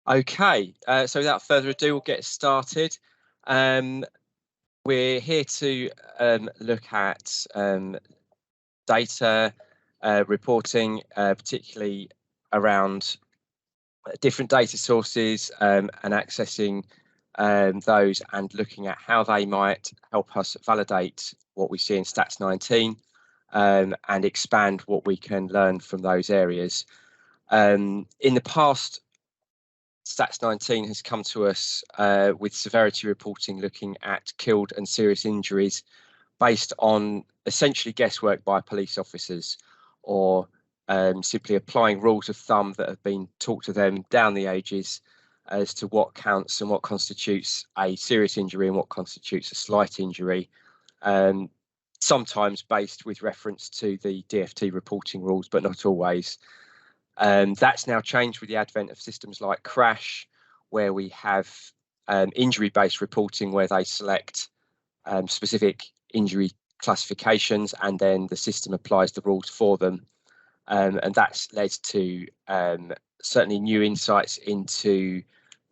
Okay, so without further ado, we'll get started. We're here to look at data reporting, particularly around different data sources and accessing those and looking at how they might help us validate what we see in Stats 19 and expand what we can learn from those areas. In the past, Stats 19 has come to us with severity reporting looking at killed and serious injuries based on essentially guesswork by police officers, or simply applying rules of thumb that have been taught to them down the ages as to what counts and what constitutes a serious injury and what constitutes a slight injury, sometimes based with reference to the DFT reporting rules, but not always. That's now changed with the advent of systems like Crash, where we have injury-based reporting where they select specific injury classifications and then the system applies the rules for them. And that's led to certainly new insights into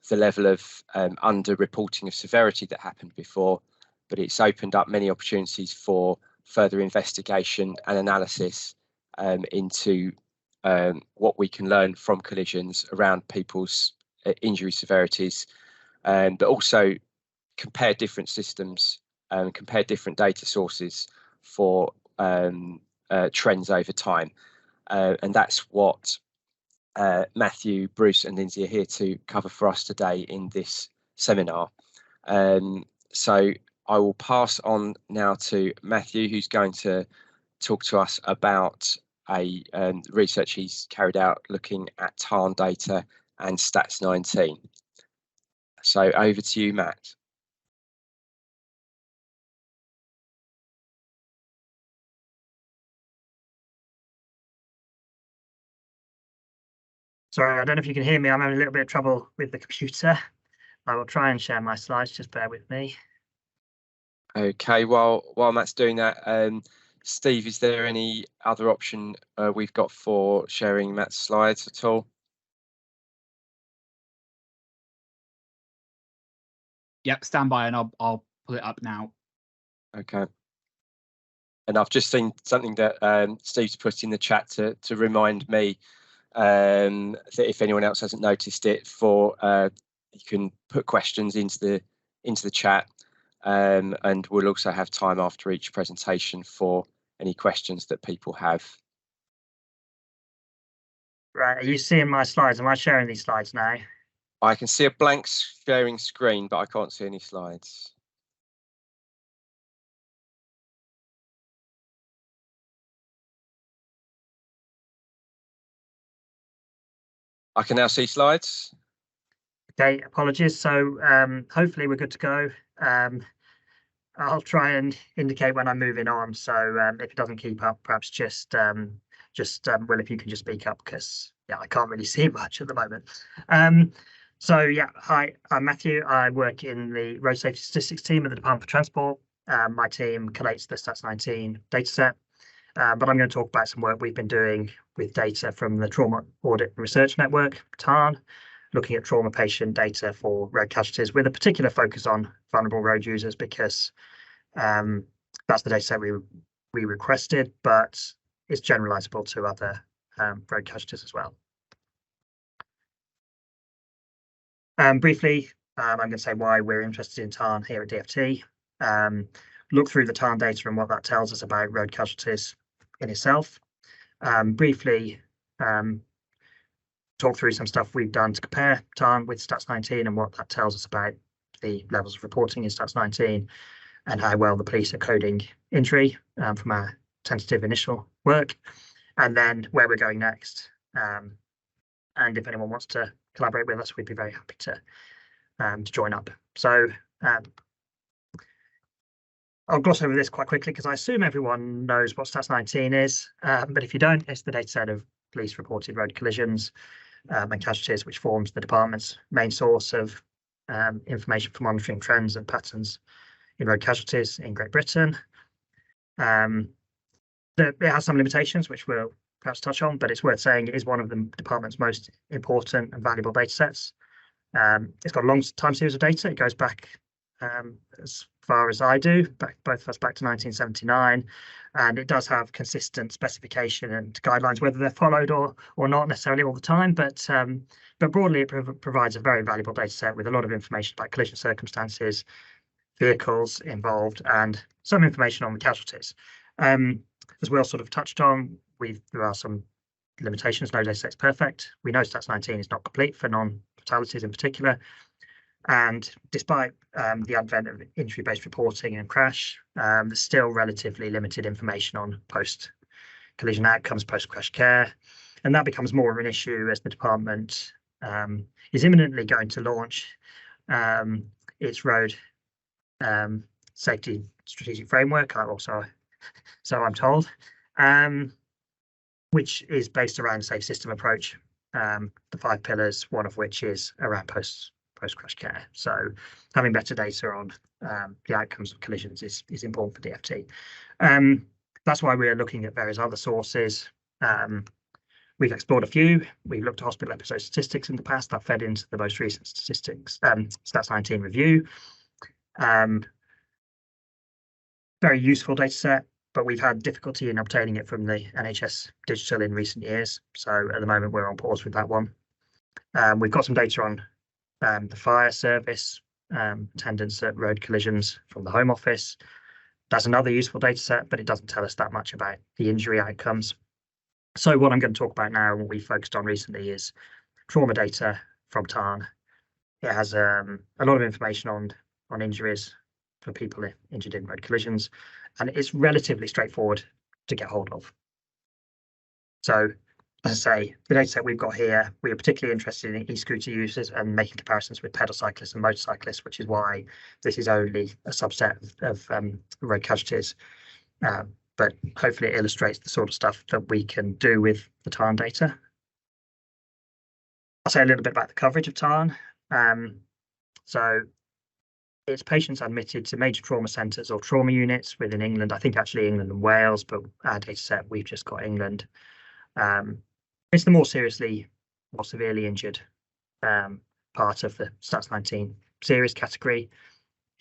the level of under-reporting of severity that happened before, but it's opened up many opportunities for further investigation and analysis into what we can learn from collisions around people's injury severities, but also compare different systems and compare different data sources for trends over time. And that's what Matthew, Bruce and Lindsay are here to cover for us today in this seminar. So I will pass on now to Matthew, who's going to talk to us about a research he's carried out looking at TARN data and Stats 19. So over to you, Matt. Sorry, I don't know if you can hear me. I'm having a little bit of trouble with the computer. I will try and share my slides, just bear with me. Okay, while Matt's doing that, Steve, is there any other option we've got for sharing Matt's slides at all? Yep, stand by and I'll pull it up now. Okay. And I've just seen something that Steve's put in the chat to remind me that if anyone else hasn't noticed it, you can put questions into the chat, and we'll also have time after each presentation for any questions that people have. Right, are you seeing my slides? Am I sharing these slides now? I can see a blank sharing screen, but I can't see any slides. I can now see slides. Okay, apologies. So hopefully we're good to go. I'll try and indicate when I'm moving on. So if it doesn't keep up, perhaps just Will, if you can just speak up, because I can't really see much at the moment. So yeah, hi, I'm Matthew. I work in the road safety statistics team at the Department for Transport. My team collates the Stats 19 dataset, but I'm going to talk about some work we've been doing with data from the Trauma Audit and Research Network, TARN, looking at trauma patient data for road casualties with a particular focus on vulnerable road users, because that's the dataset we requested, but it's generalizable to other road casualties as well. Briefly, I'm going to say why we're interested in TARN here at DFT, look through the TARN data and what that tells us about road casualties in itself. Briefly, talk through some stuff we've done to compare TARN with Stats 19 and what that tells us about the levels of reporting in Stats 19 and how well the police are coding injury from our tentative initial work, and then where we're going next. And if anyone wants to collaborate with us, we'd be very happy to join up. So I'll gloss over this quite quickly because I assume everyone knows what Stats 19 is, but if you don't, it's the dataset of police reported road collisions and casualties, which forms the department's main source of information for monitoring trends and patterns in road casualties in Great Britain. It has some limitations, which we'll perhaps touch on, but it's worth saying it is one of the department's most important and valuable datasets. It's got a long time series of data. It goes back as far as I do, both of us back to 1979, and it does have consistent specification and guidelines, whether they're followed or not necessarily all the time, but broadly it provides a very valuable data set with a lot of information about collision circumstances, vehicles involved, and some information on the casualties. As Will sort of touched on, there are some limitations. No data set's perfect. We know Stats19 is not complete for non-fatalities in particular. And despite the advent of injury-based reporting and crash, there's still relatively limited information on post-collision outcomes, post-crash care. And that becomes more of an issue as the department is imminently going to launch its road safety strategic framework, so I'm told, which is based around a safe system approach, the 5 pillars, one of which is around post-crash care. So having better data on the outcomes of collisions is important for DFT. That's why we're looking at various other sources. We've explored a few. We've looked at hospital episode statistics in the past that fed into the most recent statistics, Stats19 review. Very useful data set, but we've had difficulty in obtaining it from the NHS digital in recent years. So at the moment, we're on pause with that one. We've got some data on the fire service, attendance at road collisions from the Home Office. That's another useful data set, but it doesn't tell us that much about the injury outcomes. So what I'm going to talk about now and what we focused on recently is trauma data from TARN. It has a lot of information on injuries for people injured in road collisions, and it's relatively straightforward to get hold of. So, as I say, the data set we've got here, we are particularly interested in e-scooter users and making comparisons with pedal cyclists and motorcyclists, which is why this is only a subset of road casualties. But hopefully it illustrates the sort of stuff that we can do with the TARN data. I'll say a little bit about the coverage of TARN. So it's patients admitted to major trauma centres or trauma units within England. I think actually England and Wales, but our data set, we've just got England. It's the more severely injured part of the Stats19 series category.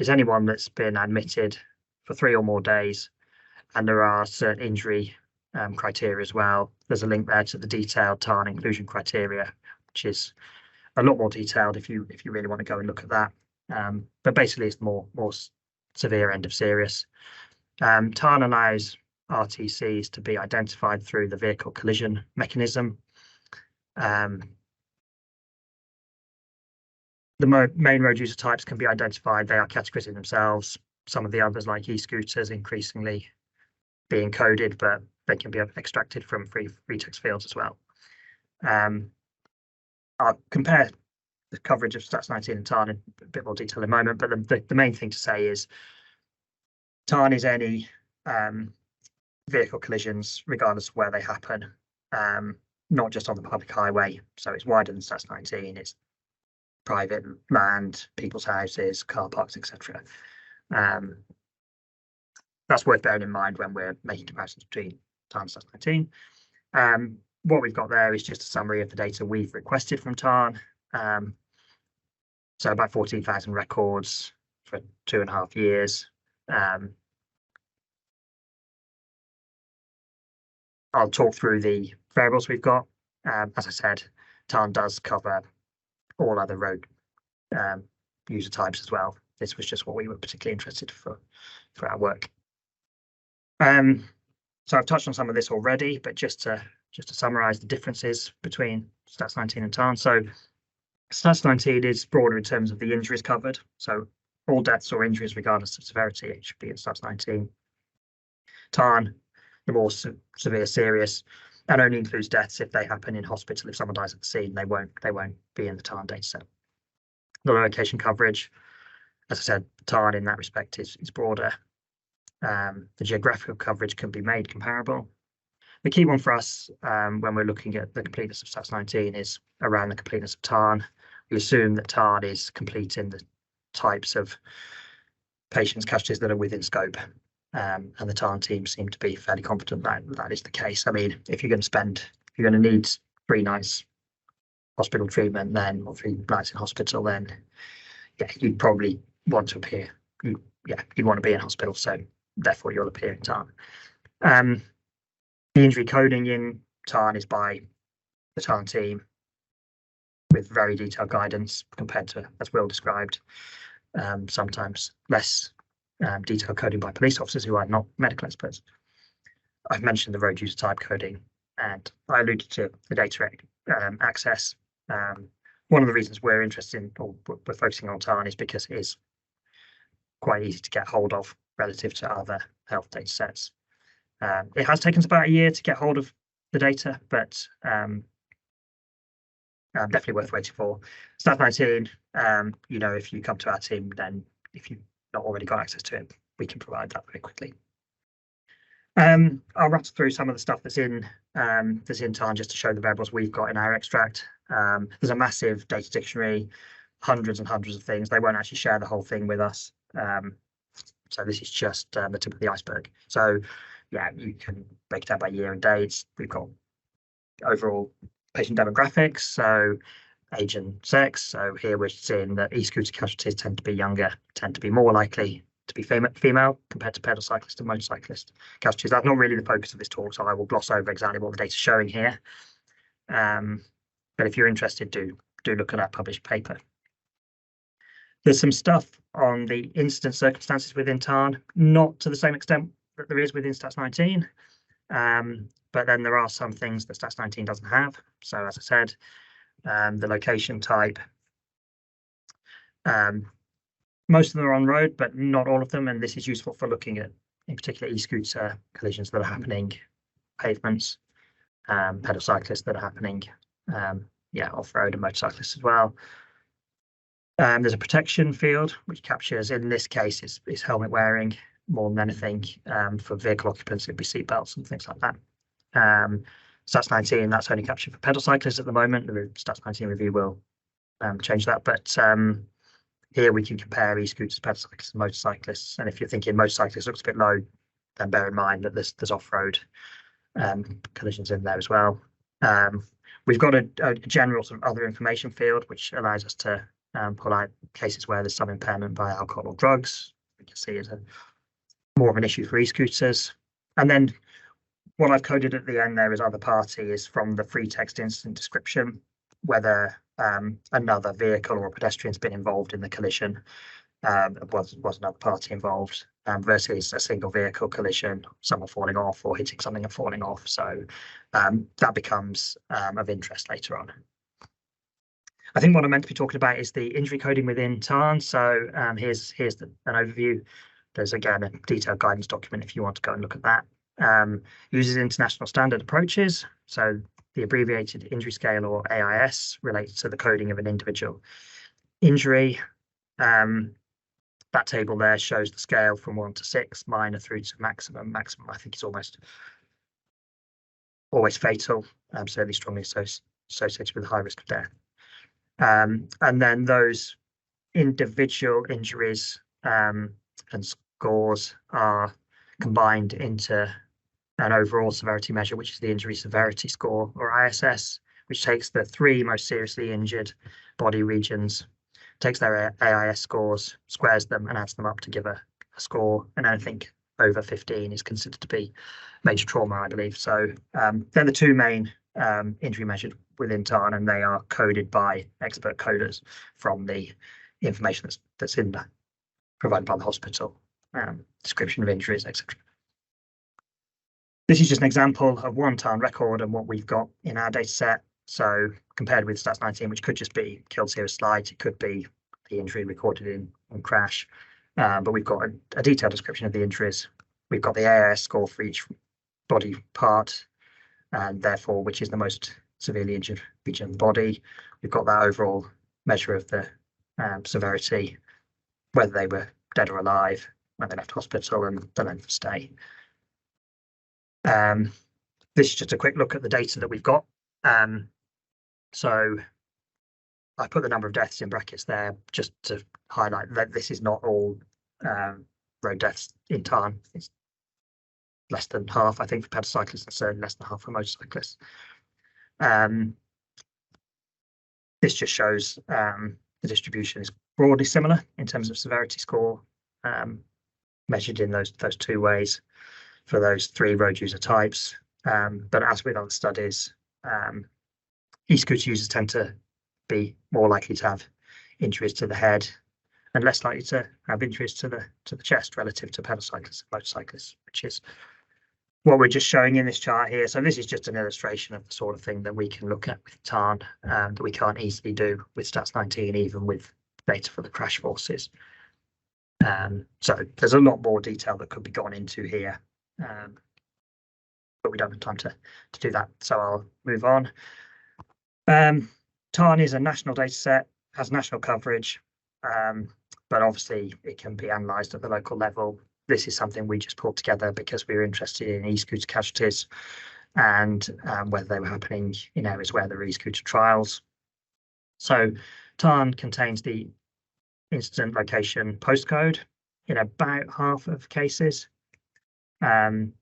Is anyone that's been admitted for 3 or more days, and there are certain injury criteria as well. There's a link there to the detailed TARN inclusion criteria, which is a lot more detailed if you really want to go and look at that. But basically, it's the more severe end of serious. TARN allows RTCs to be identified through the vehicle collision mechanism. The main road user types can be identified. They are categories in themselves. Some of the others, like e-scooters, increasingly being coded, but they can be extracted from free text fields as well. I'll compare the coverage of Stats19 and TARN in a bit more detail in a moment, but the main thing to say is TARN is any vehicle collisions, regardless of where they happen, not just on the public highway. So it's wider than Stats19. It's private land, people's houses, car parks, etc. That's worth bearing in mind when we're making comparisons between TARN and Stats19. What we've got there is just a summary of the data we've requested from TARN. So about 14,000 records for 2.5 years. I'll talk through the variables we've got. As I said, TARN does cover all other road user types as well. This was just what we were particularly interested for our work. So I've touched on some of this already, but just to summarize the differences between Stats19 and TARN. So Stats19 is broader in terms of the injuries covered. So all deaths or injuries, regardless of severity, it should be in Stats19. TARN, the more severe, serious, and only includes deaths if they happen in hospital. If someone dies at the scene, they won't be in the TARN dataset. The location coverage, as I said, TARN in that respect is broader. The geographical coverage can be made comparable. The key one for us when we're looking at the completeness of Stats19 is around the completeness of TARN. We assume that TARN is complete in the types of patients, casualties that are within scope. And the TARN team seem to be fairly confident that is the case. I mean, if you're going to need 3 nights hospital treatment, then or 3 nights in hospital, then yeah, you'd probably want to appear. You'd want to be in hospital, so therefore you'll appear in TARN. The injury coding in TARN is by the TARN team with very detailed guidance compared to, as Will described, sometimes less detailed coding by police officers who are not medical experts. I've mentioned the road user type coding, and I alluded to the data access. One of the reasons we're interested in, or we're focusing on TARN, is because it is quite easy to get hold of relative to other health data sets. It has taken us about a year to get hold of the data, but definitely worth waiting for. Stats19, if you come to our team, then if you've not already got access to it, we can provide that very quickly. I'll rattle through some of the stuff that's in TARN just to show the variables we've got in our extract. There's a massive data dictionary, hundreds and hundreds of things. They won't actually share the whole thing with us. So this is just the tip of the iceberg. So yeah, you can break it out by year and dates. We've got overall patient demographics, so age and sex. So here we're seeing that e-scooter casualties tend to be younger, tend to be more likely to be female compared to pedal cyclist and motorcyclist casualties. That's not really the focus of this talk, so I will gloss over exactly what the data's showing here. But if you're interested, do look at our published paper. There's some stuff on the incident circumstances within TARN, not to the same extent that there is within Stats19, but then there are some things that Stats19 doesn't have. So as I said, the location type, most of them are on road, but not all of them, and this is useful for looking at, in particular, e-scooter collisions that are happening, pavements, pedal cyclists that are happening, off-road and motorcyclists as well. There's a protection field which captures, in this case, is helmet wearing more than anything. For vehicle occupants, it'd be seat belts and things like that. Stats19, that's only captured for pedal cyclists at the moment. The Stats19 review will change that, but here we can compare e-scooters, pedal cyclists, and motorcyclists. And if you're thinking motorcyclists looks a bit low, then bear in mind that there's off-road collisions in there as well. We've got a general sort of other information field which allows us to pull out cases where there's some impairment by alcohol or drugs. We can see it's more of an issue for e-scooters. And then what I've coded at the end there is other party is from the free text incident description, whether another vehicle or a pedestrian's been involved in the collision, was another party involved, versus a single vehicle collision, someone falling off or hitting something and falling off. So that becomes of interest later on. I think what I'm meant to be talking about is the injury coding within TARN. So here's an overview. There's again a detailed guidance document if you want to go and look at that. Uses international standard approaches. So the abbreviated injury scale, or AIS, relates to the coding of an individual injury. That table there shows the scale from 1 to 6, minor through to maximum. Maximum, I think, is always fatal, certainly strongly associated with high risk of death. And then those individual injuries and scores are combined into an overall severity measure, which is the injury severity score, or ISS, which takes the 3 most seriously injured body regions, takes their AIS scores, squares them, and adds them up to give a score. And anything over 15 is considered to be major trauma, I believe. So they're the 2 main injury measured within TARN, and they are coded by expert coders from the information that's in there, provided by the hospital, description of injuries, etc. This is just an example of one TARN record and what we've got in our data set. So compared with Stats19, which could just be killed serious slight, it could be the injury recorded in crash. But we've got a detailed description of the injuries. We've got the AIS score for each body part, and therefore which is the most severely injured region of the body. We've got that overall measure of the severity, whether they were dead or alive, when they left hospital, and the length of stay. This is just a quick look at the data that we've got. So I put the number of deaths in brackets there just to highlight that this is not all road deaths in TARN. It's less than half, I think, for pedal cyclists, and certainly less than half for motorcyclists. this just shows the distribution is broadly similar in terms of severity score, measured in those two ways for those 3 road user types. But as with other studies, e-scooter users tend to be more likely to have injuries to the head and less likely to have injuries to the chest relative to pedal cyclists and motorcyclists, which is what we're just showing in this chart here. So this is just an illustration of the sort of thing that we can look at with TARN that we can't easily do with Stats19, even with data for the crash forces. So there's a lot more detail that could be gone into here, but we don't have time to do that. So I'll move on. TARN is a national data set, has national coverage, but obviously it can be analysed at the local level. This is something we just pulled together because we were interested in e-scooter casualties and whether they were happening in areas where there are e-scooter trials. So TARN contains the incident location postcode in about half of cases. Where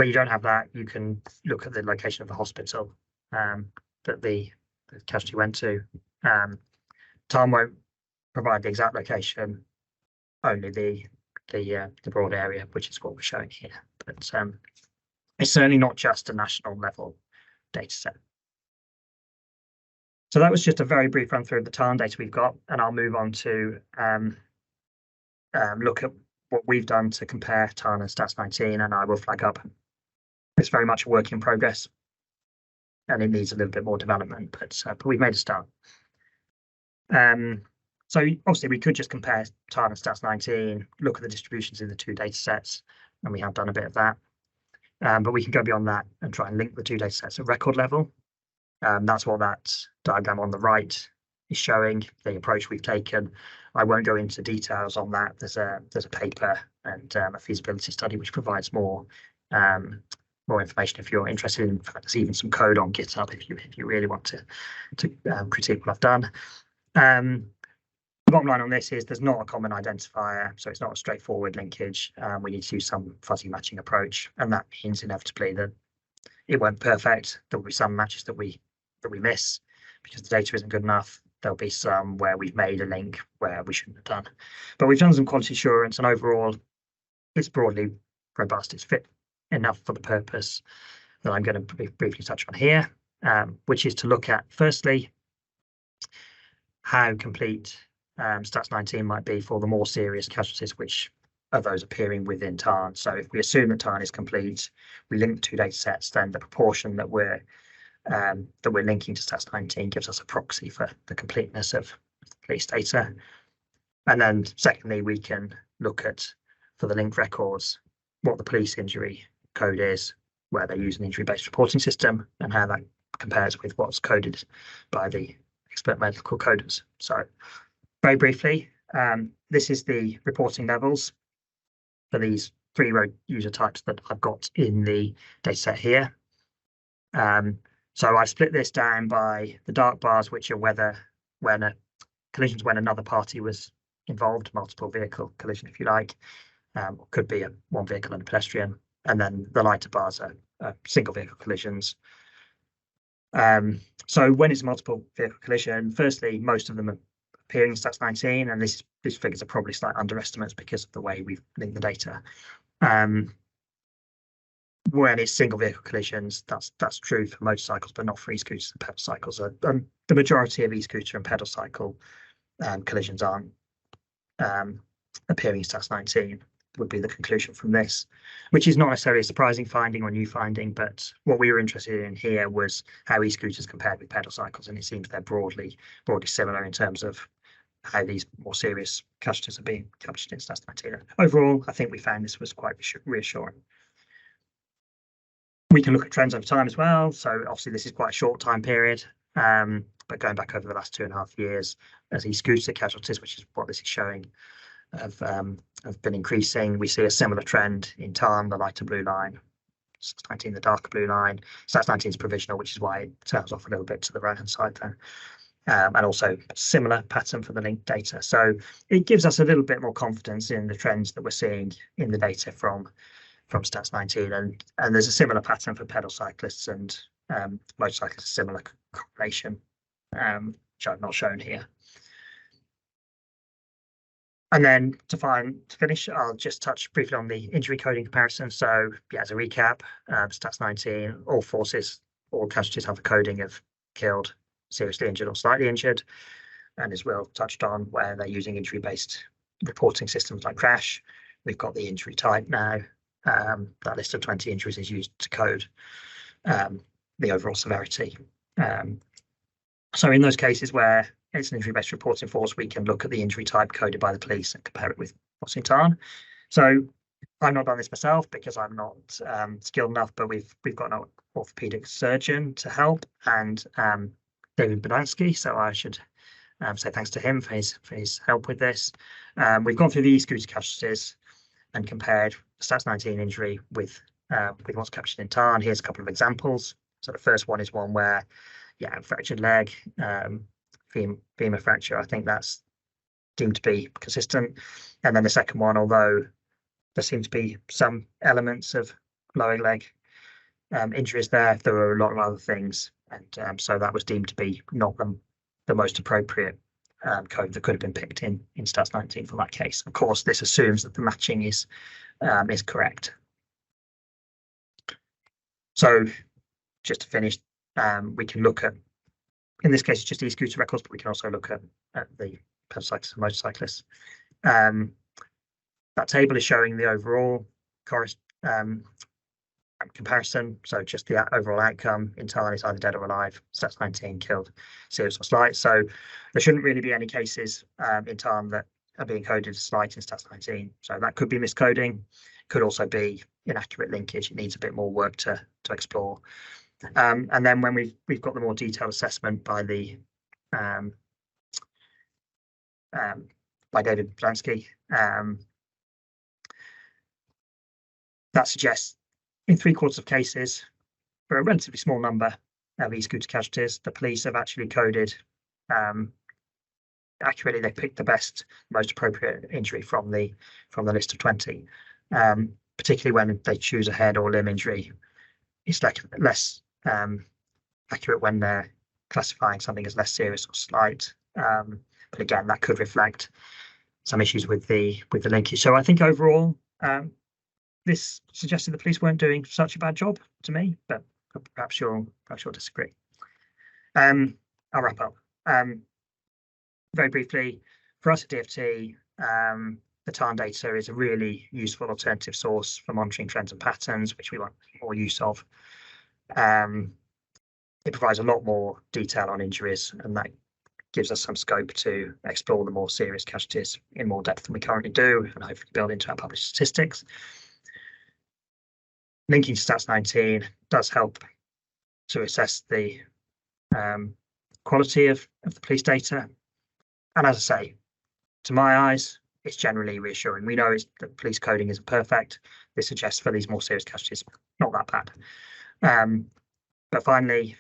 you don't have that, you can look at the location of the hospital that the casualty went to. TARN won't provide the exact location, only the broad area, which is what we're showing here. But it's certainly not just a national level data set. So that was just a very brief run through of the TARN data we've got, and I'll move on to look at what we've done to compare TARN and Stats19, and I will flag up it's very much a work in progress and it needs a little bit more development, but we've made a start. So obviously we could just compare TARN and Stats19, look at the distributions in the 2 data sets, and we have done a bit of that. But we can go beyond that and try and link the 2 data sets at record level. That's what that diagram on the right is showing, the approach we've taken. I won't go into details on that. There's a paper and a feasibility study which provides more information if you're interested. In fact, there's even some code on GitHub if you really want to critique what I've done. The bottom line on this is there's not a common identifier, so it's not a straightforward linkage. We need to use some fuzzy matching approach, and that means inevitably that it won't be perfect. There will be some matches that we miss because the data isn't good enough. There'll be some where we've made a link where we shouldn't have done. But we've done some quality assurance, and overall, it's broadly robust. It's fit enough for the purpose that I'm going to briefly touch on here, which is to look at, firstly, how complete Stats19 might be for the more serious casualties, which are those appearing within TARN. So if we assume that TARN is complete, we link the 2 data sets, then the proportion that we're linking to Stats19 gives us a proxy for the completeness of the police data. And then secondly, we can look at, for the linked records, what the police injury code is, where they use an injury-based reporting system, and how that compares with what's coded by the expert medical coders. So very briefly, this is the reporting levels for these 3 road user types that I've got in the dataset here. So I split this down by the dark bars, which are collisions when another party was involved, multiple vehicle collision, if you like, could be one vehicle and a pedestrian, and then the lighter bars are single vehicle collisions. So when it's a multiple vehicle collision, firstly, most of them are appearing in Stats19, and these figures are probably slight underestimates because of the way we've linked the data. When it's single vehicle collisions, that's true for motorcycles, but not for e-scooters and pedal cycles. The majority of e-scooter and pedal cycle collisions aren't appearing in Stats19, would be the conclusion from this, which is not necessarily a surprising finding or new finding, but what we were interested in here was how e-scooters compared with pedal cycles, and it seems they're broadly similar in terms of how these more serious casualties are being captured in Stats19. Overall, I think we found this was quite reassuring. We can look at trends over time as well. So obviously this is quite a short time period, but going back over the last 2.5 years, as e-scooter casualties, which is what this is showing, have been increasing. We see a similar trend in TARN, the lighter blue line, Stats19, the darker blue line. Stats19 is provisional, which is why it turns off a little bit to the right-hand side there. And also similar pattern for the linked data. So it gives us a little bit more confidence in the trends that we're seeing in the data from Stats19, and there's a similar pattern for pedal cyclists and motorcyclists, similar correlation, which I've not shown here. And then to finish, I'll just touch briefly on the injury coding comparison. So yeah, as a recap, stats 19, all forces, all casualties have a coding of killed, seriously injured or slightly injured. And as Will touched on, where they're using injury-based reporting systems like Crash, we've got the injury type now. That list of 20 injuries is used to code the overall severity. So in those cases where it's an injury-based reporting force, we can look at the injury type coded by the police and compare it with what's in TARN. So I've not done this myself because I'm not skilled enough, but we've got an orthopedic surgeon to help, and David Bodansky. So I should say thanks to him for his help with this. We've gone through the e-scooter casualties and compared stats 19 injury with what's captured in TARN. Here's a couple of examples. So the first one is one where, yeah, fractured leg, femur fracture. I think that's deemed to be consistent. And then the second one, although there seem to be some elements of lower leg injuries there were a lot of other things. And so that was deemed to be not the most appropriate code that could have been picked in stats 19 for that case. Of course, this assumes that the matching is correct. So just to finish, we can look at, in this case, just e-scooter records, but we can also look at the cyclists and motorcyclists. That table is showing the overall comparison. So just the overall outcome in TARN is either dead or alive, stats 19 killed, serious or slight. So there shouldn't really be any cases in TARN that are being coded as slight in stats 19. So that could be miscoding, could also be inaccurate linkage. It needs a bit more work to explore. And then when we've got the more detailed assessment by the by David Bodansky, that suggests in 3/4 of cases, for a relatively small number of e-scooter casualties, the police have actually coded accurately. They picked the most appropriate injury from the list of 20. Particularly when they choose a head or limb injury, it's less accurate when they're classifying something as less serious or slight. But again, that could reflect some issues with the linkage. So I think overall, this suggested the police weren't doing such a bad job to me, but perhaps you'll disagree. I'll wrap up. Very briefly, for us at DFT, the TARN data is a really useful alternative source for monitoring trends and patterns, which we want more use of. It provides a lot more detail on injuries, and that gives us some scope to explore the more serious casualties in more depth than we currently do, and hopefully build into our published statistics. Linking to stats 19 does help to assess the quality of the police data. And as I say, to my eyes, it's generally reassuring. We know that police coding isn't perfect. This suggests for these more serious casualties, not that bad. But finally,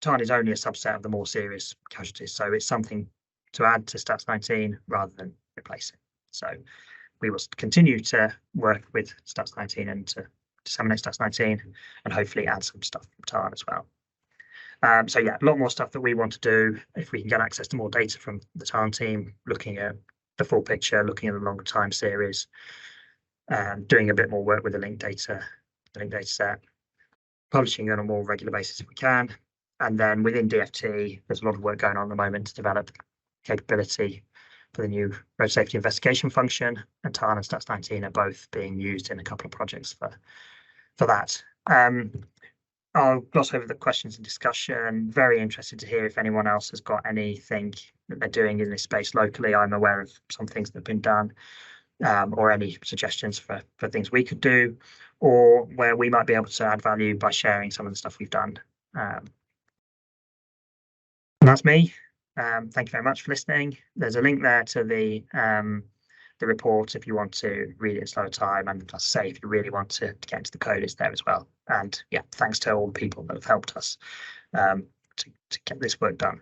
TARN is only a subset of the more serious casualties. So it's something to add to stats 19 rather than replace it. So we will continue to work with stats 19 and to disseminate stats 19 and hopefully add some stuff from TARN as well. So yeah, a lot more stuff that we want to do if we can get access to more data from the TARN team, looking at the full picture, looking at the longer time series, doing a bit more work with the linked data set, publishing on a more regular basis if we can. And then within DFT, there's a lot of work going on at the moment to develop capability for the new road safety investigation function, and TARN and stats 19 are both being used in a couple of projects for that. I'll gloss over the questions and discussion. Very interested to hear if anyone else has got anything that they're doing in this space locally. I'm aware of some things that have been done, or any suggestions for things we could do, or where we might be able to add value by sharing some of the stuff we've done. And that's me. Thank you very much for listening. There's a link there to the report if you want to read it in slower time, and as I say, if you really want to get into the code, it's there as well. And yeah, thanks to all the people that have helped us to get this work done.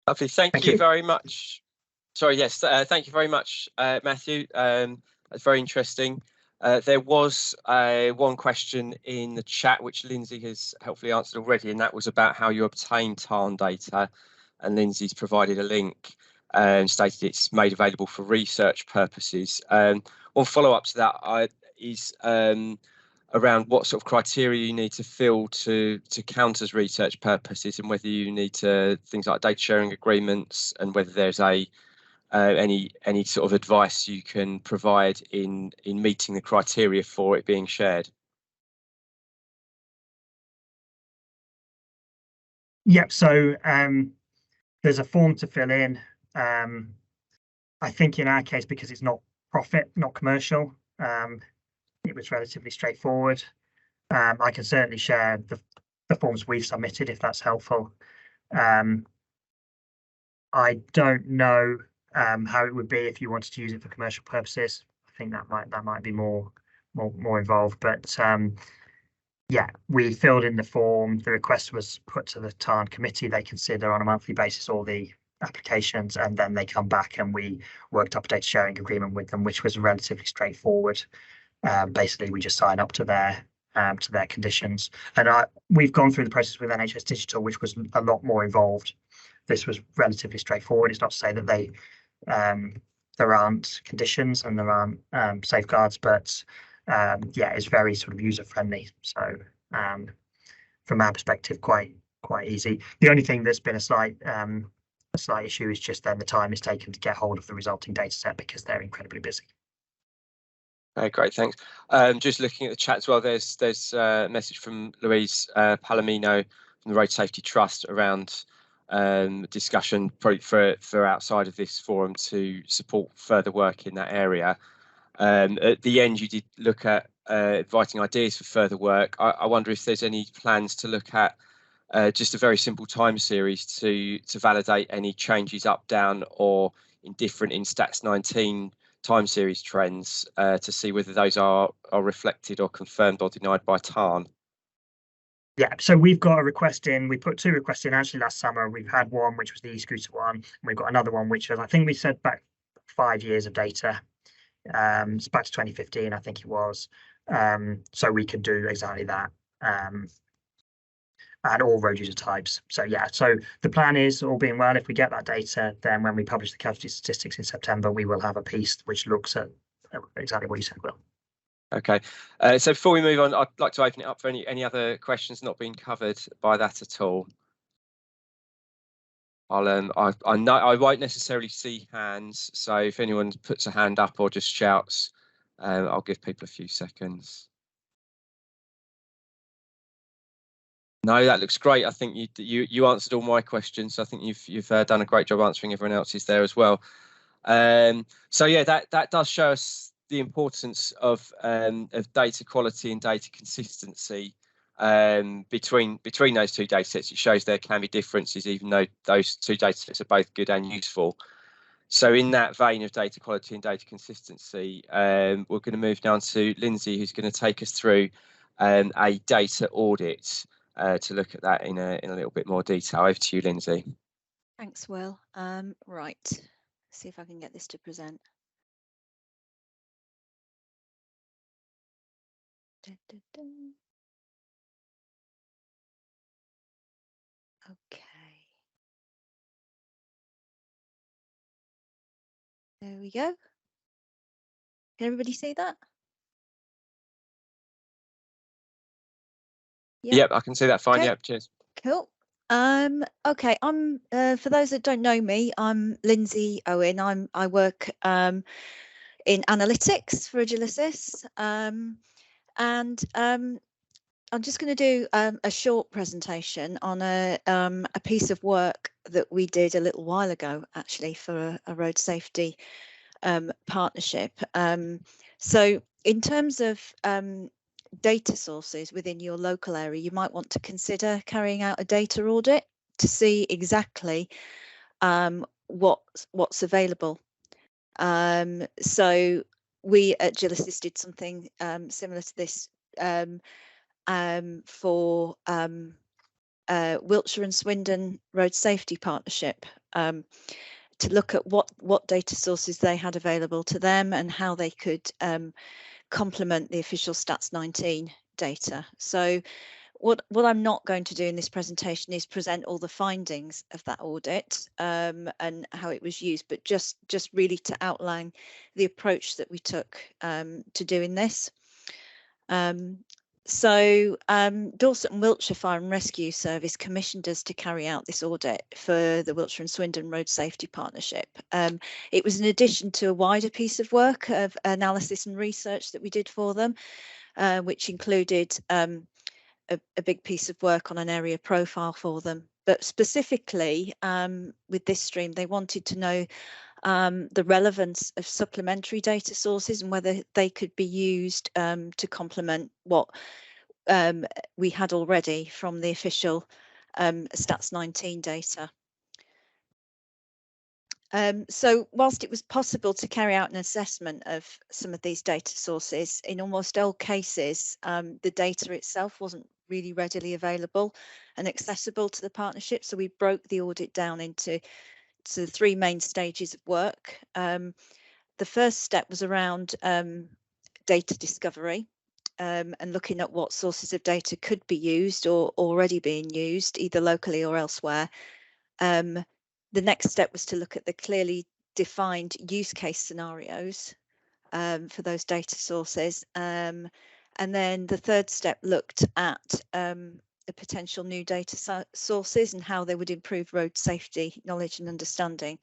Lovely. Thank you very much. Sorry, yes, thank you very much, Matthew. That's very interesting. There was one question in the chat which Lindsay has helpfully answered already, and that was about how you obtain TARN data. And Lindsay's provided a link and stated it's made available for research purposes. One follow-up to that is around what sort of criteria you need to fill to count as research purposes, and whether you need to things like data sharing agreements, and whether there's any sort of advice you can provide in meeting the criteria for it being shared. Yep. So there's a form to fill in. I think in our case, because it's not profit, not commercial, it was relatively straightforward. I can certainly share the forms we've submitted if that's helpful. I don't know how it would be if you wanted to use it for commercial purposes. I think that might be more involved. But yeah, we filled in the form. The request was put to the TARN committee. They consider on a monthly basis all the applications, and then they come back, and we worked up a data sharing agreement with them, which was relatively straightforward. Basically, we just sign up to their conditions. And we've gone through the process with NHS Digital, which was a lot more involved. This was relatively straightforward. It's not to say that there aren't conditions and there aren't safeguards, but yeah, it's very sort of user friendly. So from our perspective, quite easy. The only thing that's been a slight issue is just then the time is taken to get hold of the resulting data set, because they're incredibly busy. Great, thanks. Just looking at the chat as well, there's a message from Louise Palomino from the Road Safety Trust around discussion probably for outside of this forum to support further work in that area. At the end, you did look at inviting ideas for further work. I wonder if there's any plans to look at just a very simple time series to validate any changes up, down, or indifferent in Stats 19 time series trends to see whether those are reflected or confirmed or denied by TARN. Yeah, so we've got a request in. We put 2 requests in actually last summer. We've had one, which was the e-scooter one. And we've got another one, which was, I think we said back 5 years of data. It's back to 2015, I think it was. So we could do exactly that. And all road user types. So yeah, so the plan is, all being well, if we get that data, then when we publish the casualty statistics in September, we will have a piece which looks at exactly what you said, Will. Okay, so before we move on, I'd like to open it up for any other questions not being covered by that at all. I know I won't necessarily see hands, so if anyone puts a hand up or just shouts, I'll give people a few seconds. No, that looks great. I think you answered all my questions. I think you've done a great job answering everyone else's there as well. So yeah, that does show us the importance of data quality and data consistency between those 2 data sets. It shows there can be differences, even though those 2 data sets are both good and useful. So in that vein of data quality and data consistency, we're going to move down to Lindsay, who's going to take us through a data audit to look at that in a little bit more detail. Over to you, Lindsay. Thanks, Will. Right, let's see if I can get this to present. Okay. There we go. Can everybody see that? Yep, I can see that fine. Okay. Yep, cheers. Cool. Okay, I'm for those that don't know me, I'm Lindsay Owen. I work in analytics for Agilysys, and I'm just going to do a short presentation on a piece of work that we did a little while ago, actually, for a road safety partnership. So in terms of data sources within your local area, you might want to consider carrying out a data audit to see exactly what's available. So we at Agilysys did something similar to this for Wiltshire and Swindon Road Safety Partnership, to look at what data sources they had available to them and how they could complement the official Stats 19 data. So what I'm not going to do in this presentation is present all the findings of that audit and how it was used, but just really to outline the approach that we took to doing this. Dorset and Wiltshire Fire and Rescue Service commissioned us to carry out this audit for the Wiltshire and Swindon Road Safety Partnership. It was in addition to a wider piece of work of analysis and research that we did for them, which included a big piece of work on an area profile for them. But specifically with this stream, they wanted to know the relevance of supplementary data sources and whether they could be used to complement what we had already from the official Stats 19 data. So whilst it was possible to carry out an assessment of some of these data sources, in almost all cases, the data itself wasn't really readily available and accessible to the partnership. So we broke the audit down into the three main stages of work. The first step was around data discovery and looking at what sources of data could be used or already being used, either locally or elsewhere. The next step was to look at the clearly defined use case scenarios for those data sources. And then the third step looked at the potential new data sources and how they would improve road safety knowledge and understanding.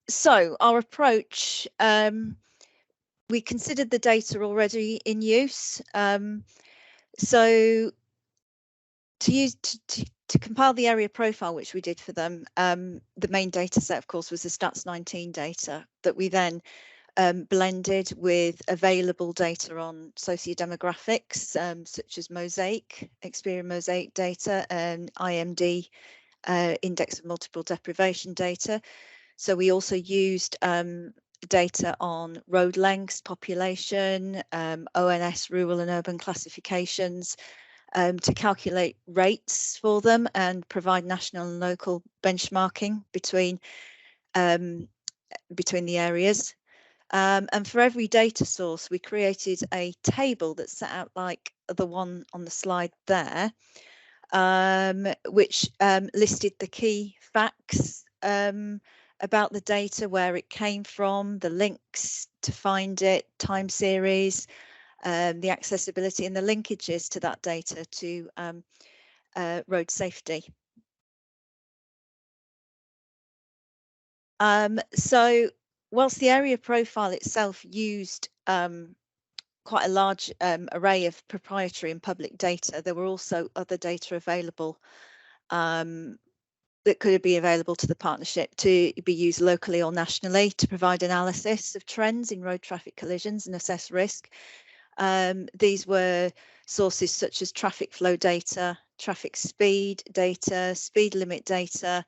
So our approach, we considered the data already in use. So to compile the area profile, which we did for them, the main data set, of course, was the Stats 19 data that we then blended with available data on sociodemographics, such as Mosaic, Experian Mosaic data, and IMD, Index of Multiple Deprivation data. So we also used data on road lengths, population, ONS, rural and urban classifications, to calculate rates for them and provide national and local benchmarking between the areas. And for every data source, we created a table that set out like the one on the slide there, which listed the key facts about the data, where it came from, the links to find it, time series, the accessibility and the linkages to that data to road safety. So whilst the area profile itself used quite a large array of proprietary and public data, there were also other data available that could be available to the partnership to be used locally or nationally to provide analysis of trends in road traffic collisions and assess risk. These were sources such as traffic flow data, traffic speed data, speed limit data,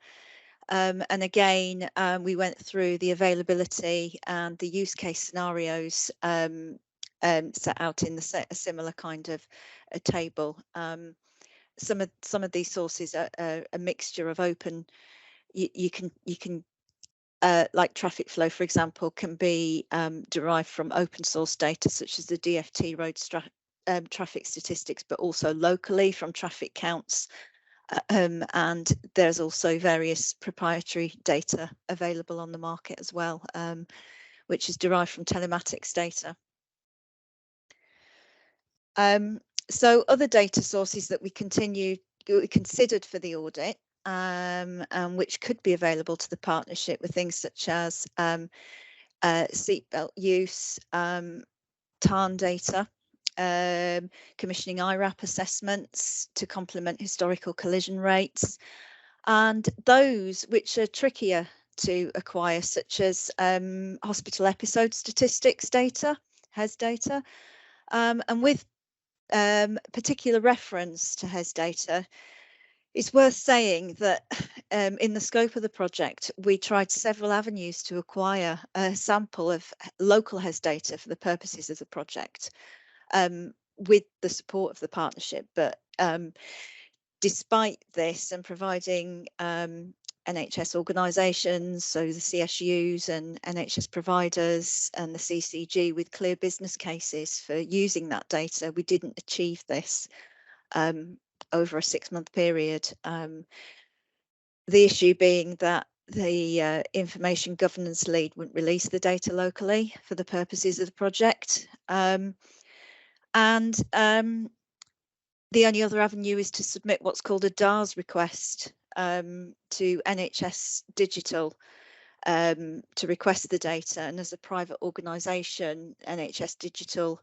and again, we went through the availability and the use case scenarios set out in a similar kind of a table. Some of these sources are a mixture of open. You can like traffic flow, for example, can be derived from open source data such as the DFT road traffic statistics, but also locally from traffic counts. And there's also various proprietary data available on the market as well, which is derived from telematics data. So other data sources that we considered for the audit, and which could be available to the partnership, were things such as seatbelt use, TARN data, commissioning IRAP assessments to complement historical collision rates, and those which are trickier to acquire, such as hospital episode statistics data, HES data, and with particular reference to HES data, it's worth saying that in the scope of the project, we tried several avenues to acquire a sample of local HES data for the purposes of the project, with the support of the partnership. But despite this, and providing NHS organisations, so the CSUs and NHS providers and the CCG, with clear business cases for using that data. We didn't achieve this over a 6-month period. The issue being that the information governance lead wouldn't release the data locally for the purposes of the project. The only other avenue is to submit what's called a DARS request to NHS Digital to request the data. And as a private organisation, NHS Digital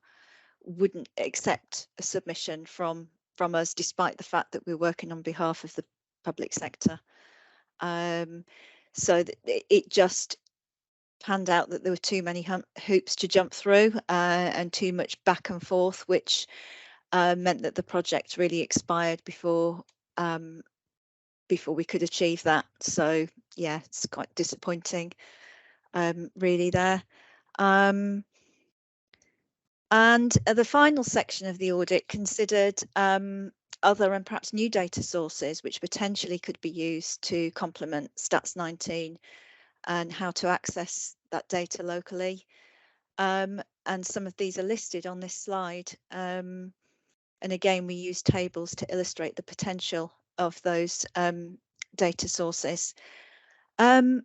wouldn't accept a submission from us, despite the fact that we're working on behalf of the public sector. So it just panned out that there were too many hoops to jump through and too much back and forth, which meant that the project really expired before we could achieve that. So yeah, it's quite disappointing, really there. And the final section of the audit considered other and perhaps new data sources which potentially could be used to complement Stats 19 and how to access that data locally. And some of these are listed on this slide. And again, we use tables to illustrate the potential of those data sources. And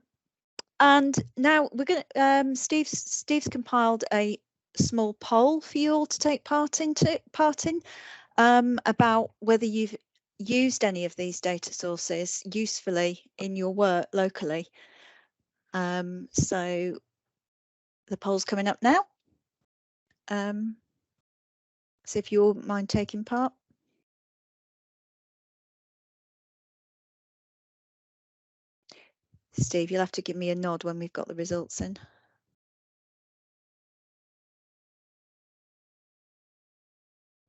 now we're going to, Steve's compiled a small poll for you all to take part in about whether you've used any of these data sources usefully in your work locally. So the poll's coming up now. So if you all mind taking part. Steve, you'll have to give me a nod when we've got the results in.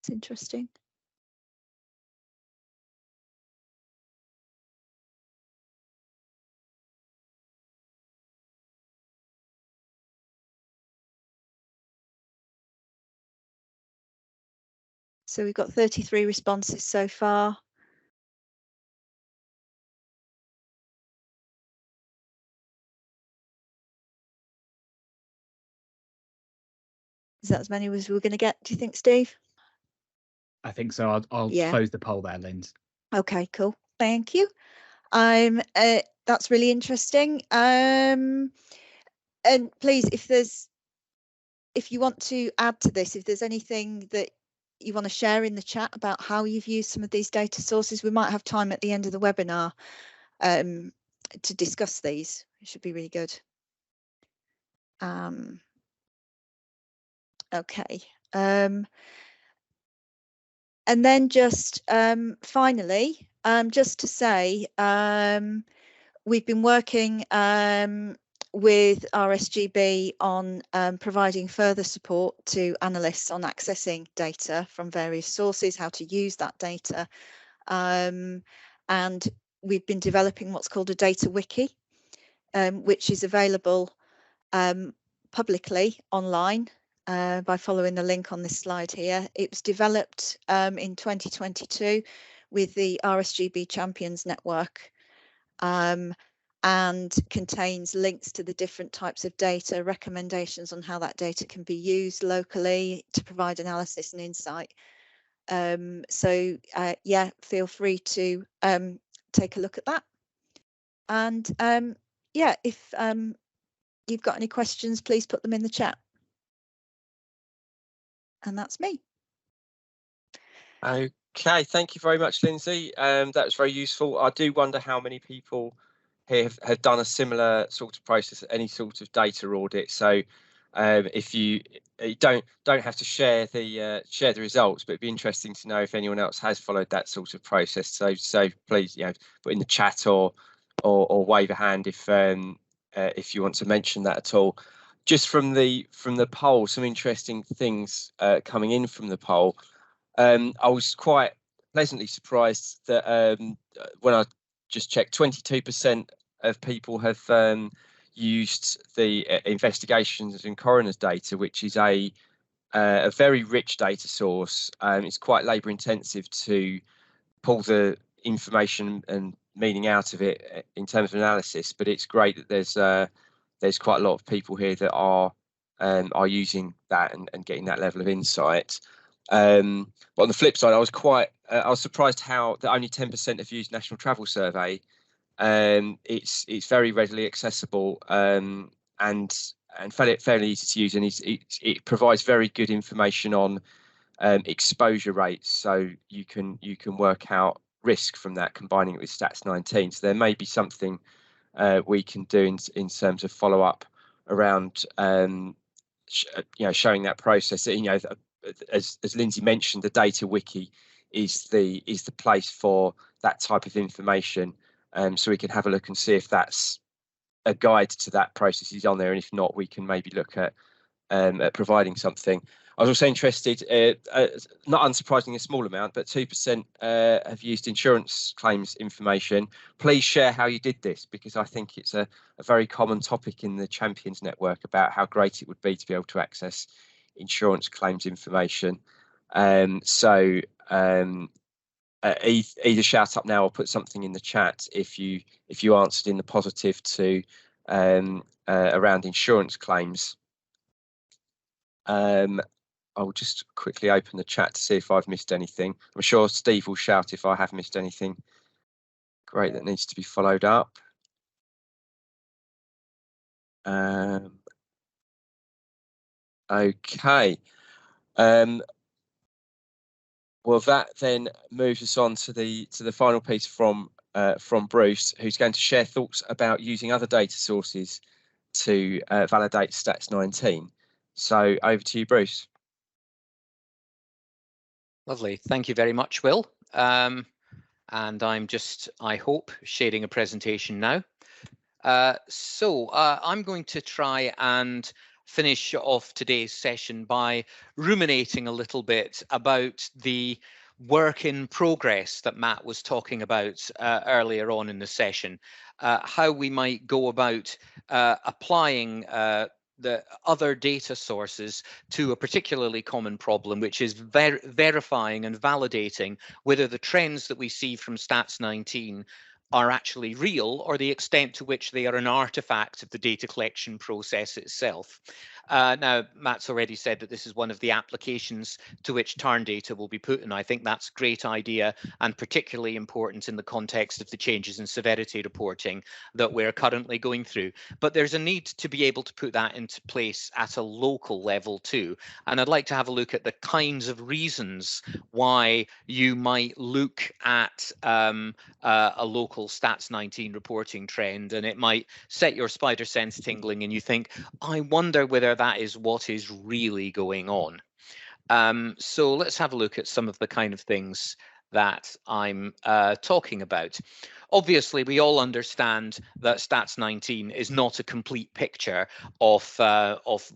It's interesting. So we've got 33 responses so far. Is that as many as we're going to get, do you think, Steve? I think so. I'll close the poll there, Linz. Okay, cool. Thank you. That's really interesting. And please, if you want to add to this, if there's anything that you want to share in the chat about how you've used some of these data sources, we might have time at the end of the webinar to discuss these. It should be really good. Okay. And then just finally, just to say, we've been working with RSGB on providing further support to analysts on accessing data from various sources, how to use that data. And we've been developing what's called a data wiki, which is available publicly online by following the link on this slide here. It was developed in 2022 with the RSGB Champions Network, and contains links to the different types of data, recommendations on how that data can be used locally to provide analysis and insight. So yeah, feel free to take a look at that. And yeah, if you've got any questions, please put them in the chat. And that's me. Okay, thank you very much, Lindsay. That was very useful. I do wonder how many people here have done a similar sort of process, any sort of data audit. So if you don't have to share the results, but it'd be interesting to know if anyone else has followed that sort of process. So please, put in the chat or wave a hand if you want to mention that at all. Just from the poll, some interesting things coming in from the poll. I was quite pleasantly surprised that when I just checked, 22% of people have used the investigations and coroner's data, which is a very rich data source. It's quite labour intensive to pull the information and meaning out of it in terms of analysis, but it's great that there's quite a lot of people here that are using that and getting that level of insight. But on the flip side, I was surprised how that only 10% have used National Travel Survey. It's very readily accessible and fairly easy to use, and it provides very good information on exposure rates, so you can work out risk from that, combining it with Stats 19. So there may be something we can do in terms of follow up around showing that process. As Lindsay mentioned, the data wiki is the place for that type of information, so we can have a look and see if that's a guide to that process is on there, and if not, we can maybe look at providing something. I was also interested, not unsurprisingly a small amount, but 2% have used insurance claims information. Please share how you did this, because I think it's a very common topic in the Champions Network about how great it would be to be able to access insurance claims information. So either shout up now or put something in the chat if you answered in the positive to around insurance claims. I'll just quickly open the chat to see if I've missed anything. I'm sure Steve will shout if I have missed anything great that needs to be followed up. Okay. Well, that then moves us on to the final piece from Bruce, who's going to share thoughts about using other data sources to validate Stats 19. So over to you, Bruce. Lovely. Thank you very much, Will. And I'm just, I hope, sharing a presentation now. So I'm going to try and finish off today's session by ruminating a little bit about the work in progress that Matt was talking about earlier on in the session, how we might go about applying the other data sources to a particularly common problem, which is verifying and validating whether the trends that we see from Stats 19 are actually real, or the extent to which they are an artifact of the data collection process itself. Now, Matt's already said that this is one of the applications to which TARN data will be put, and I think that's a great idea and particularly important in the context of the changes in severity reporting that we're currently going through. But there's a need to be able to put that into place at a local level too. And I'd like to have a look at the kinds of reasons why you might look at a local Stats 19 reporting trend, and it might set your spider sense tingling and you think, I wonder whether that is what is really going on. So let's have a look at some of the kind of things that I'm talking about. Obviously, we all understand that Stats 19 is not a complete picture of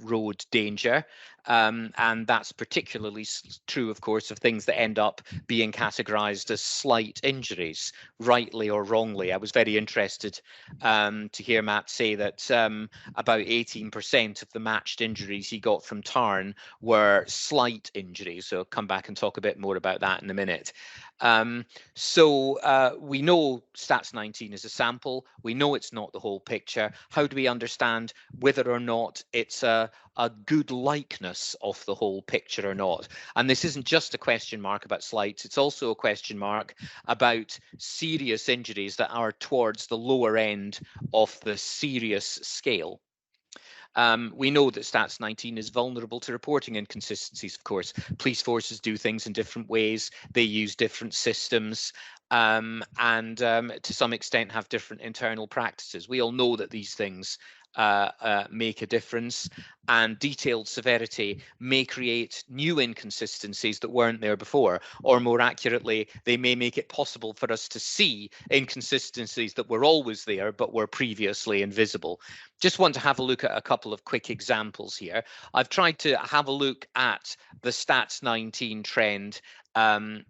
road danger. And that's particularly true, of course, of things that end up being categorized as slight injuries, rightly or wrongly. I was very interested to hear Matt say that about 18% of the matched injuries he got from TARN were slight injuries. So I'll come back and talk a bit more about that in a minute. So we know Stats 19 is a sample. We know it's not the whole picture. How do we understand whether or not it's a good likeness of the whole picture or not? And this isn't just a question mark about slights. It's also a question mark about serious injuries that are towards the lower end of the serious scale. We know that Stats 19 is vulnerable to reporting inconsistencies, of course. Police forces do things in different ways. They use different systems and to some extent have different internal practices. We all know that these things make a difference, and detailed severity may create new inconsistencies that weren't there before, or more accurately, they may make it possible for us to see inconsistencies that were always there but were previously invisible. Just want to have a look at a couple of quick examples here. I've tried to have a look at the Stats 19 trend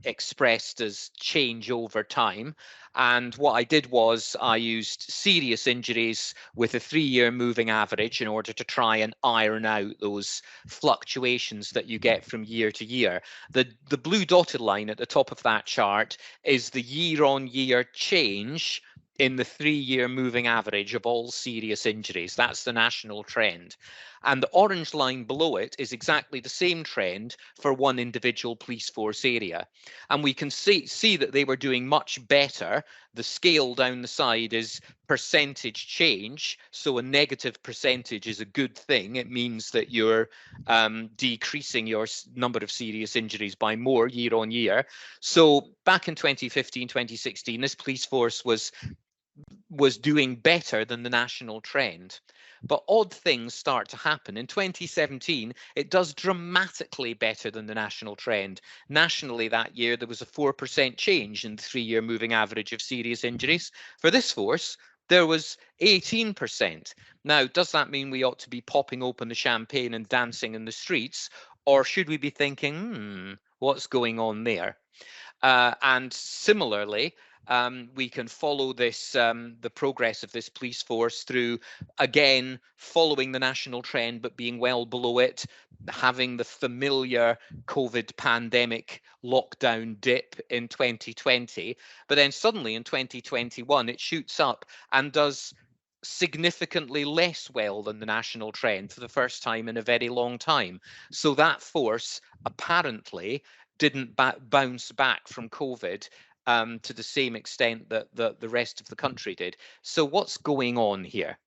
expressed as change over time. And what I did was I used serious injuries with a 3-year moving average in order to try and iron out those fluctuations that you get from year to year. The blue dotted line at the top of that chart is the year-on-year change in the 3-year moving average of all serious injuries. That's the national trend. And the orange line below it is exactly the same trend for one individual police force area. And we can see that they were doing much better. The scale down the side is percentage change. So a negative percentage is a good thing. It means that you're decreasing your number of serious injuries by more year on year. So back in 2015, 2016, this police force was doing better than the national trend. But odd things start to happen. In 2017, it does dramatically better than the national trend. Nationally that year, there was a 4% change in the 3-year moving average of serious injuries. For this force, there was 18%. Now, does that mean we ought to be popping open the champagne and dancing in the streets? Or should we be thinking, what's going on there? And similarly, we can follow this, the progress of this police force through, again, following the national trend, but being well below it, having the familiar COVID pandemic lockdown dip in 2020. But then suddenly in 2021, it shoots up and does significantly less well than the national trend for the first time in a very long time. So that force apparently didn't bounce back from COVID to the same extent that the rest of the country did. So what's going on here?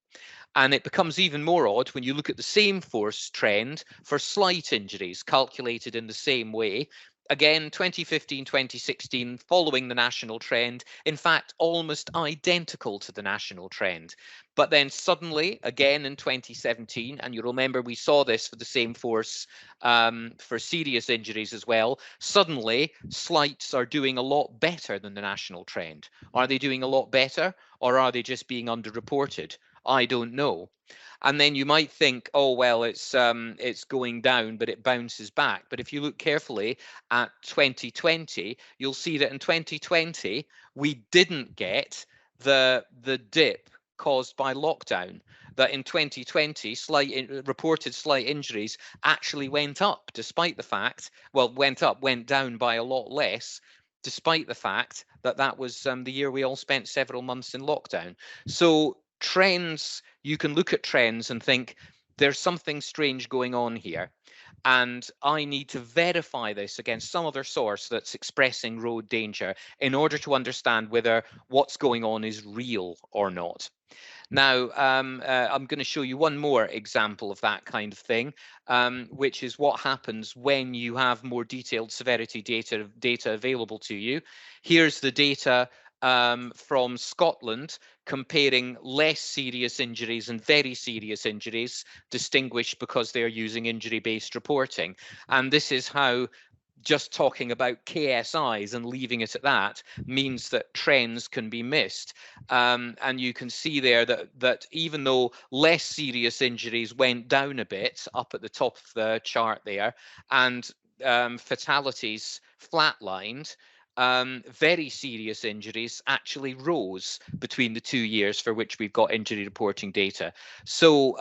And it becomes even more odd when you look at the same force trend for slight injuries calculated in the same way. Again, 2015, 2016, following the national trend, in fact, almost identical to the national trend. But then suddenly, again in 2017, and you remember we saw this for the same force for serious injuries as well, suddenly slights are doing a lot better than the national trend. Are they doing a lot better, or are they just being underreported? I don't know. And then you might think, oh, well, it's going down, but it bounces back. But if you look carefully at 2020, you'll see that in 2020, we didn't get the dip caused by lockdown. That in 2020, reported slight injuries actually went up, despite the fact, well, went down by a lot less, despite the fact that that was the year we all spent several months in lockdown. So trends, you can look at trends and think there's something strange going on here, and I need to verify this against some other source that's expressing road danger in order to understand whether what's going on is real or not. Now, I'm going to show you one more example of that kind of thing, which is what happens when you have more detailed severity data available to you. Here's the data from Scotland comparing less serious injuries and very serious injuries, distinguished because they're using injury-based reporting. And this is how just talking about KSIs and leaving it at that means that trends can be missed. And you can see there that even though less serious injuries went down a bit up at the top of the chart there, and fatalities flatlined, very serious injuries actually rose between the 2 years for which we've got injury reporting data. So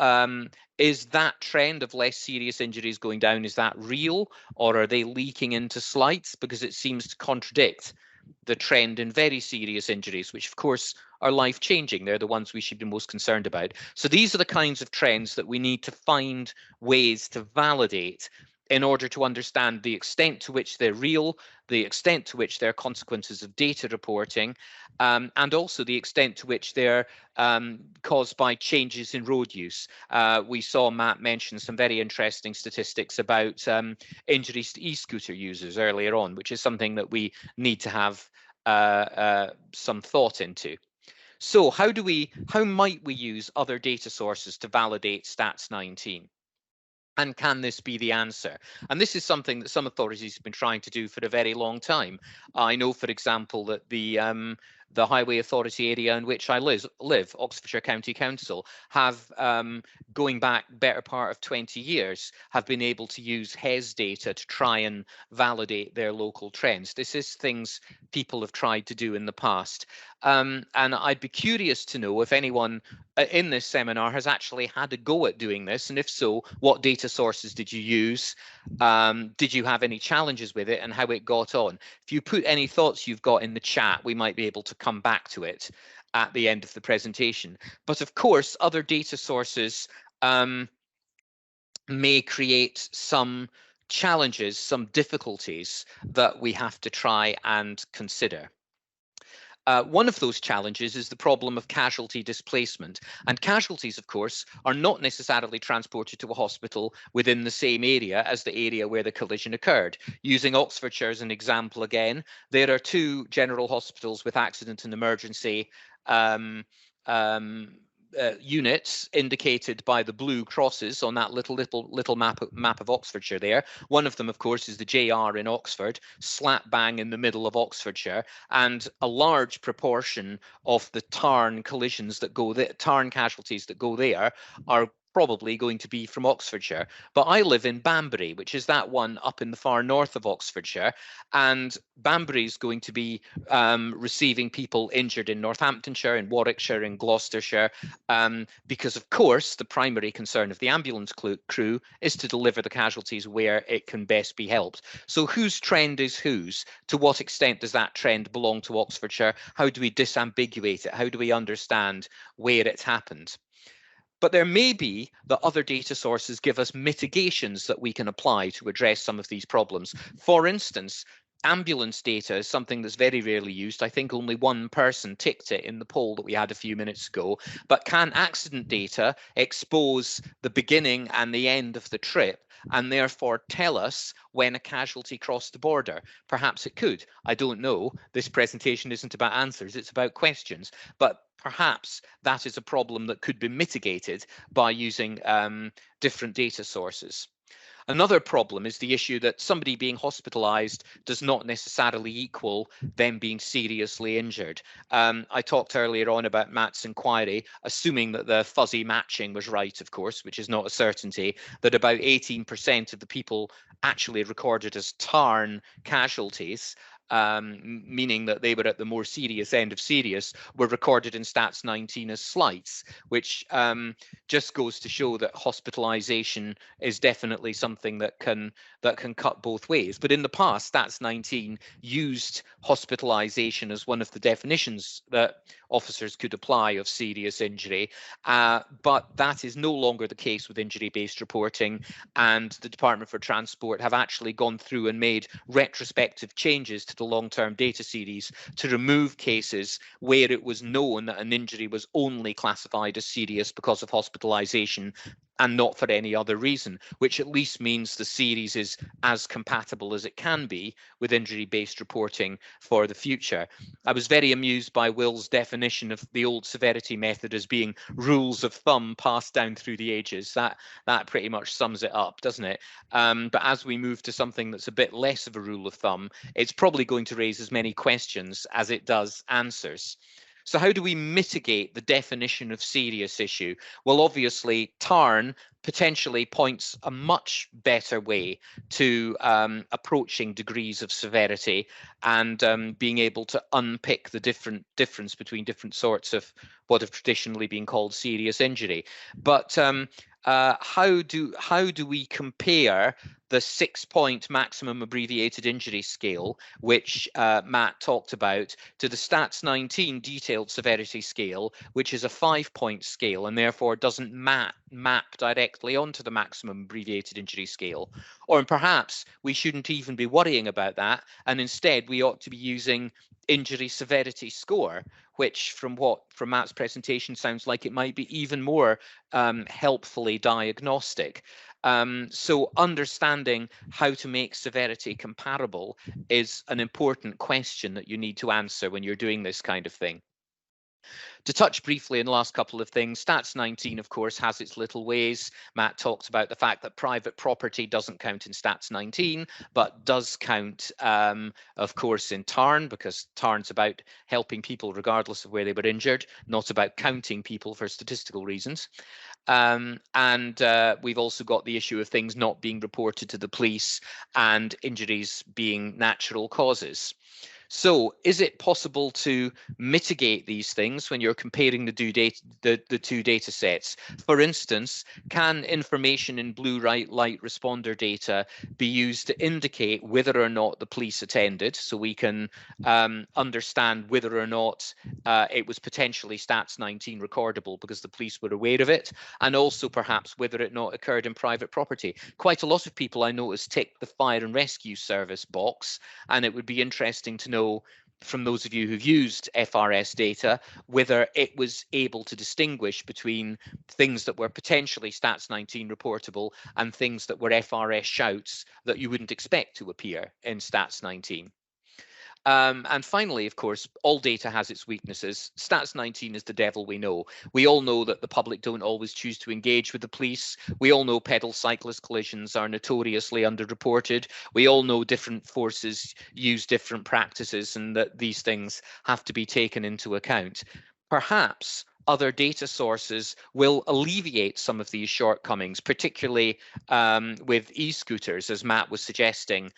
is that trend of less serious injuries going down, is that real, or are they leaking into slights? Because it seems to contradict the trend in very serious injuries, which of course are life-changing. They're the ones we should be most concerned about. So these are the kinds of trends that we need to find ways to validate in order to understand the extent to which they're real, the extent to which they're consequences of data reporting, and also the extent to which they're caused by changes in road use. We saw Matt mention some very interesting statistics about injuries to e-scooter users earlier on, which is something that we need to have some thought into. So how might we use other data sources to validate Stats 19? And can this be the answer? And this is something that some authorities have been trying to do for a very long time. I know, for example, that the the Highway Authority area in which I live, Oxfordshire County Council, have, going back better part of 20 years, have been able to use HES data to try and validate their local trends. This is things people have tried to do in the past. And I'd be curious to know if anyone in this seminar has actually had a go at doing this, and if so, what data sources did you use? Did you have any challenges with it, and how it got on? If you put any thoughts you've got in the chat, we might be able to come back to it at the end of the presentation. But of course, other data sources may create some challenges, some difficulties that we have to try and consider. One of those challenges is the problem of casualty displacement. And casualties, of course, are not necessarily transported to a hospital within the same area as the area where the collision occurred. Using Oxfordshire as an example again, there are 2 general hospitals with accident and emergency units indicated by the blue crosses on that little map of Oxfordshire there. One of them, of course, is the JR in Oxford, slap bang in the middle of Oxfordshire, and a large proportion of the Tarn collisions that go there, Tarn casualties that go there, are probably going to be from Oxfordshire. But I live in Banbury, which is that one up in the far north of Oxfordshire, and Banbury is going to be receiving people injured in Northamptonshire, in Warwickshire, in Gloucestershire, because of course the primary concern of the ambulance crew is to deliver the casualties where it can best be helped. So whose trend is whose? To what extent does that trend belong to Oxfordshire? How do we disambiguate it? How do we understand where it's happened? But there may be that other data sources give us mitigations that we can apply to address some of these problems. For instance, ambulance data is something that's very rarely used. I think only one person ticked it in the poll that we had a few minutes ago. But can accident data expose the beginning and the end of the trip and therefore tell us when a casualty crossed the border? Perhaps it could. I don't know. This presentation isn't about answers, it's about questions. But perhaps that is a problem that could be mitigated by using different data sources. Another problem is the issue that somebody being hospitalized does not necessarily equal them being seriously injured. I talked earlier on about Matt's inquiry, assuming that the fuzzy matching was right, of course, which is not a certainty, that about 18% of the people actually recorded as Tarn casualties, meaning that they were at the more serious end of serious, were recorded in Stats 19 as slights, which just goes to show that hospitalization is definitely something that can cut both ways. But in the past, Stats 19 used hospitalization as one of the definitions that officers could apply of serious injury, but that is no longer the case with injury-based reporting, and the Department for Transport have actually gone through and made retrospective changes to the long-term data series to remove cases where it was known that an injury was only classified as serious because of hospitalization and not for any other reason, which at least means the series is as compatible as it can be with injury-based reporting for the future. I was very amused by Will's definition of the old severity method as being rules of thumb passed down through the ages. That pretty much sums it up, doesn't it? But as we move to something that's a bit less of a rule of thumb, it's probably going to raise as many questions as it does answers. So how do we mitigate the definition of serious issue? Well, obviously, Tarn potentially points a much better way to approaching degrees of severity and being able to unpick the difference between different sorts of what have traditionally been called serious injury. But how do we compare the 6-point maximum abbreviated injury scale, which Matt talked about, to the Stats 19 detailed severity scale, which is a 5-point scale and therefore doesn't map directly onto the maximum abbreviated injury scale? Or perhaps we shouldn't even be worrying about that, and instead we ought to be using injury severity score, which from Matt's presentation sounds like it might be even more helpfully diagnostic. So understanding how to make severity comparable is an important question that you need to answer when you're doing this kind of thing. To touch briefly on the last couple of things, Stats 19, of course, has its little ways. Matt talked about the fact that private property doesn't count in Stats 19, but does count, of course, in TARN, because TARN's about helping people regardless of where they were injured, not about counting people for statistical reasons. We've also got the issue of things not being reported to the police and injuries being natural causes. So is it possible to mitigate these things when you're comparing the two data sets? For instance, can information in blue light responder data be used to indicate whether or not the police attended, so we can understand whether or not it was potentially Stats 19 recordable because the police were aware of it, and also perhaps whether it not occurred in private property? Quite a lot of people I noticed tick the fire and rescue service box, and it would be interesting to know from those of you who've used FRS data whether it was able to distinguish between things that were potentially Stats 19 reportable and things that were FRS shouts that you wouldn't expect to appear in Stats 19. And finally, of course, all data has its weaknesses. Stats 19 is the devil we know. We all know that the public don't always choose to engage with the police. We all know pedal cyclist collisions are notoriously underreported. We all know different forces use different practices and that these things have to be taken into account. Perhaps other data sources will alleviate some of these shortcomings, particularly with e-scooters, as Matt was suggesting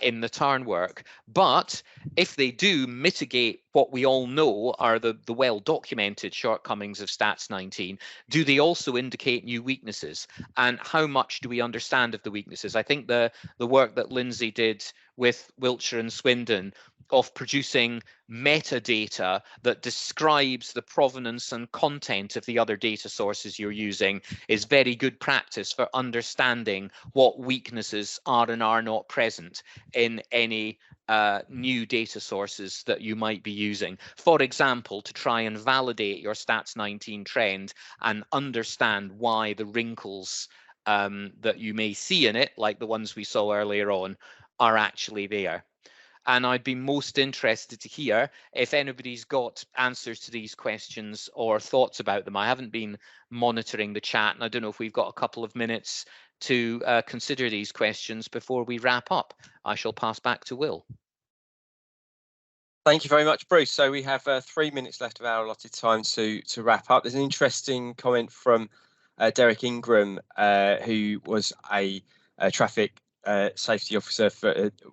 in the TARN work. But if they do mitigate what we all know are the well-documented shortcomings of Stats 19, do they also indicate new weaknesses? And how much do we understand of the weaknesses? I think the work that Lindsay did with Wiltshire and Swindon of producing metadata that describes the provenance and content of the other data sources you're using is very good practice for understanding what weaknesses are and are not present in any new data sources that you might be using. For example, to try and validate your Stats 19 trend and understand why the wrinkles that you may see in it, like the ones we saw earlier on, are actually there. And I'd be most interested to hear if anybody's got answers to these questions or thoughts about them. I haven't been monitoring the chat, and I don't know if we've got a couple of minutes to consider these questions before we wrap up. I shall pass back to Will. Thank you very much, Bruce. So we have 3 minutes left of our allotted time to wrap up. There's an interesting comment from Derek Ingram, who was a traffic safety officer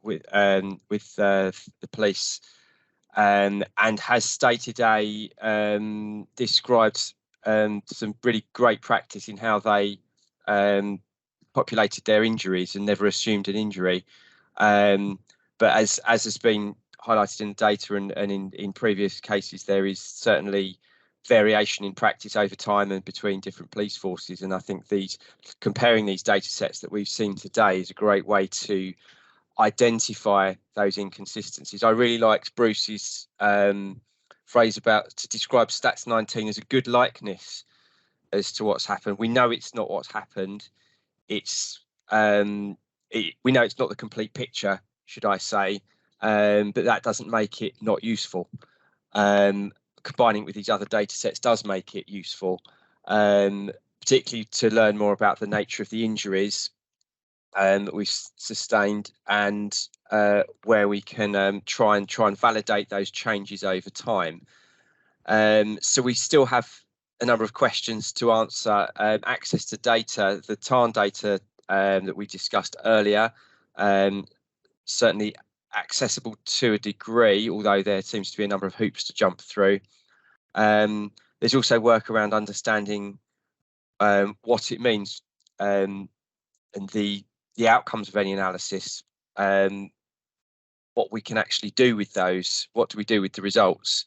with the police, and has stated described some really great practice in how they populated their injuries and never assumed an injury. But as has been highlighted in the data and in previous cases, there is certainly variation in practice over time and between different police forces. And I think comparing these data sets that we've seen today is a great way to identify those inconsistencies. I really liked Bruce's phrase to describe Stats 19 as a good likeness as to what's happened. We know it's not what's happened. We know it's not the complete picture, should I say, but that doesn't make it not useful. Combining with these other data sets does make it useful, particularly to learn more about the nature of the injuries that we've sustained and where we can try and validate those changes over time. So we still have a number of questions to answer. Access to data, the TARN data that we discussed earlier, certainly accessible to a degree, although there seems to be a number of hoops to jump through. There's also work around understanding what it means and the outcomes of any analysis, what we can actually do with those, what do we do with the results,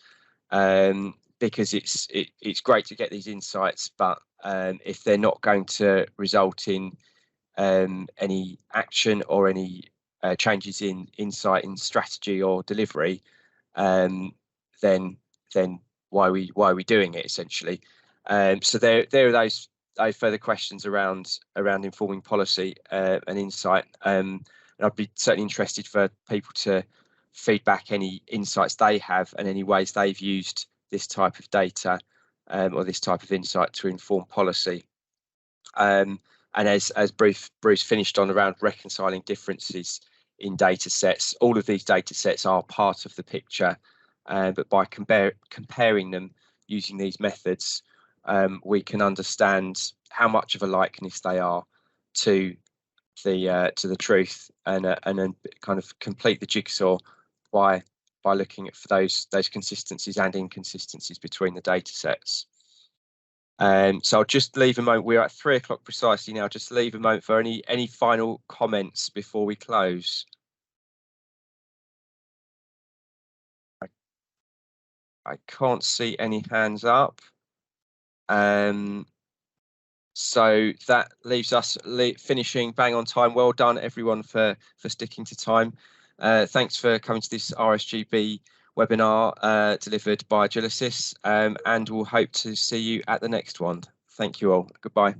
because it's great to get these insights, but if they're not going to result in any action or any changes in insight, in strategy or delivery, then why are we doing it, essentially? So there are those further questions around informing policy and insight, and I'd be certainly interested for people to feedback any insights they have and any ways they've used this type of data or this type of insight to inform policy. And as Bruce finished on around reconciling differences in data sets, all of these data sets are part of the picture, but by comparing them using these methods, we can understand how much of a likeness they are to the truth, and then kind of complete the jigsaw by looking for those consistencies and inconsistencies between the data sets. So I'll just leave a moment. We're at 3 o'clock precisely now. Just leave a moment for any final comments before we close. I can't see any hands up. So that leaves us finishing bang on time. Well done, everyone, for sticking to time. Thanks for coming to this RSGB webinar delivered by Agilysys, and we'll hope to see you at the next one. Thank you all. Goodbye.